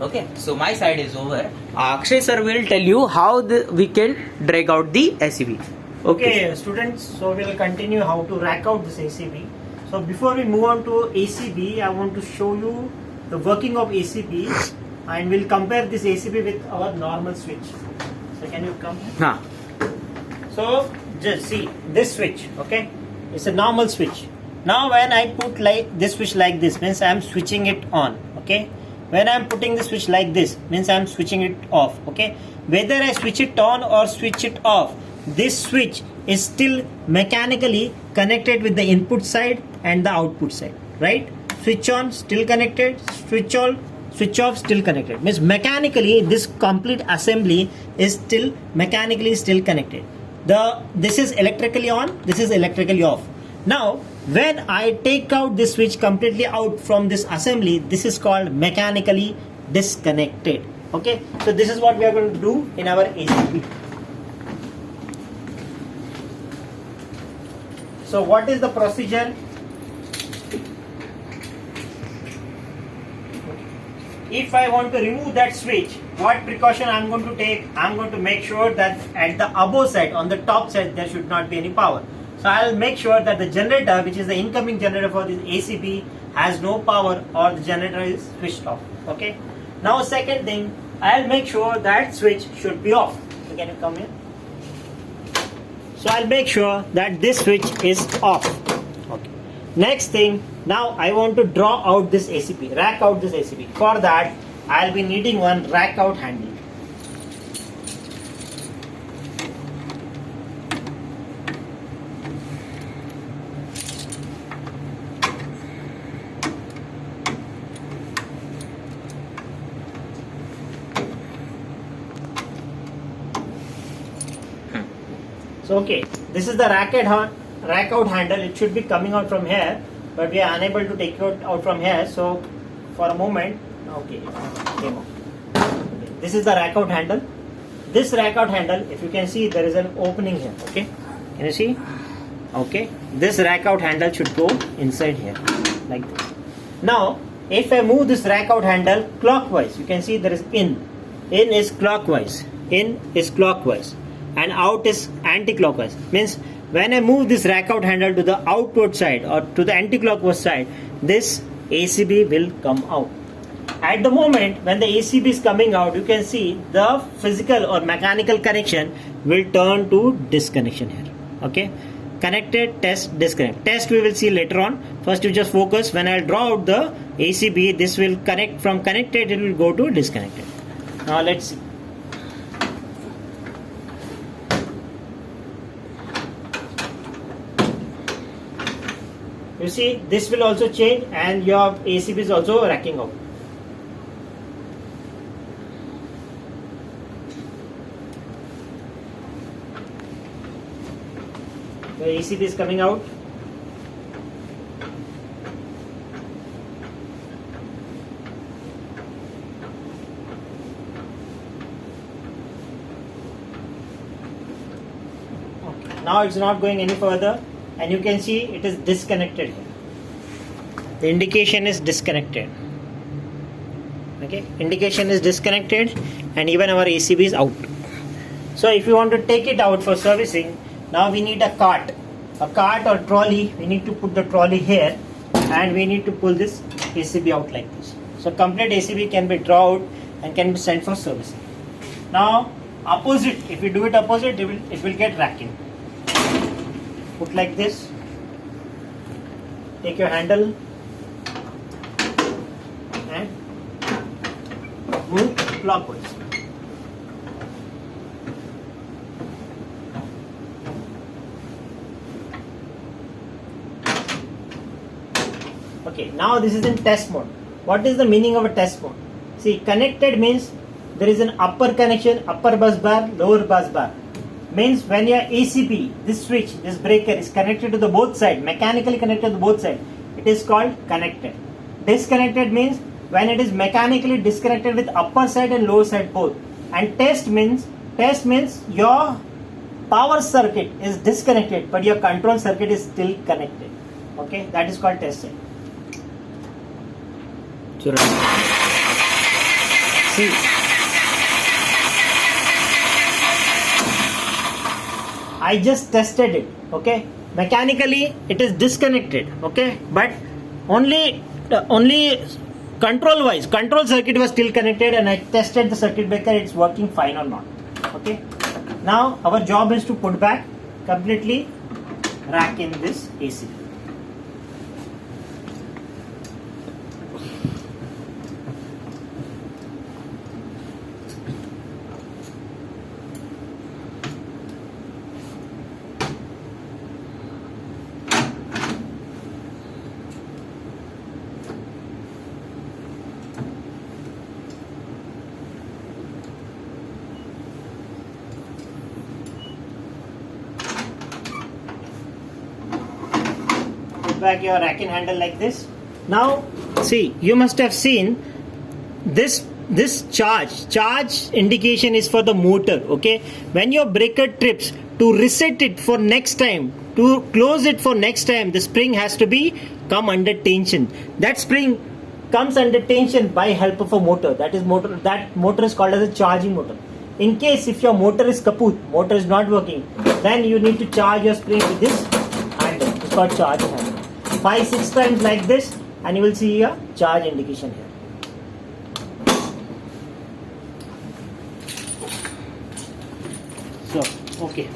Okay, so my side is over. Akshay sir will tell you how we can drag out the ACB. Okay, students, so we'll continue how to rack out this ACB. So before we move on to ACB, I want to show you the working of ACB and we'll compare this ACB with our normal switch. So can you come here? Nah. So just see this switch, okay? It's a normal switch. Now when I put like this switch like this means I am switching it on, okay? When I am putting the switch like this means I am switching it off, okay? Whether I switch it on or switch it off, this switch is still mechanically connected with the input side and the output side, right? Switch on, still connected, switch on, switch off, still connected. Means mechanically this complete assembly is still mechanically still connected. This is electrically on, this is electrically off. Now when I take out this switch completely out from this assembly, this is called mechanically disconnected. Okay, so this is what we are going to do in our ACB. So what is the procedure? If I want to remove that switch, what precaution I am going to take? I am going to make sure that at the above side, on the top side, there should not be any power. So I will make sure that the generator, which is the incoming generator for this ACB, has no power or the generator is switched off. Okay. Now second thing, I will make sure that switch should be off. So can you come here? So I'll make sure that this switch is off. Okay. Next thing, now I want to draw out this ACB, rack out this ACB. For that, I'll be needing one rack out handle. So okay, this is the rack out handle. It should be coming out from here, but we are unable to take it out from here. So for a moment, okay, came out. Okay, this is the rack out handle. This rack out handle, if you can see, there is an opening here. Okay, can you see? Okay, this rack out handle should go inside here like this. Now, if I move this rack out handle clockwise, you can see there is in. In is clockwise. In is clockwise. And out is anti-clockwise. Means when I move this rack out handle to the outward side or to the anti-clockwise side, this ACB will come out. At the moment when the ACB is coming out, you can see the physical or mechanical connection will turn to disconnection here. Okay, connected, test, disconnect. Test we will see later on. First you just focus. When I draw out the ACB, this will connect. From connected it will go to disconnected. Now let's see. You see, this will also change and your ACB is also racking out. The ACB is coming out. Okay. Now it's not going any further. And you can see it is disconnected here. The indication is disconnected. Okay, indication is disconnected and even our ACB is out. So if you want to take it out for servicing, now we need a cart or trolley. We need to put the trolley here and we need to pull this ACB out like this. So complete ACB can be drawn out and can be sent for servicing. Now opposite, if you do it opposite, it will get racking. Put like this, take your handle and move clockwise. Okay, now this is in test mode. What is the meaning of a test mode? See, connected means there is an upper connection, upper bus bar, lower bus bar. Means when your ACB, this switch, this breaker is connected to the both side, mechanically connected to both side, it is called connected. Disconnected means when it is mechanically disconnected with upper side and lower side both. And test means your power circuit is disconnected but your control circuit is still connected. Okay, that is called testing. See. I just tested it, okay? Mechanically, it is disconnected, okay? But only control-wise, control circuit was still connected, and I tested the circuit breaker, it's working fine or not, okay? Now, our job is to put back, completely rack in this AC. Back your rack and handle like this. Now see, you must have seen this charge indication is for the motor, okay? When your breaker trips, to reset it for next time, to close it for next time, the spring has to be come under tension. That spring comes under tension by help of a motor. That motor is called as a charging motor. In case if your motor is kaput, motor is not working, then you need to charge your spring with this handle. It's called charge handle. 5-6 times like this, and you will see a charge indication here. So, okay.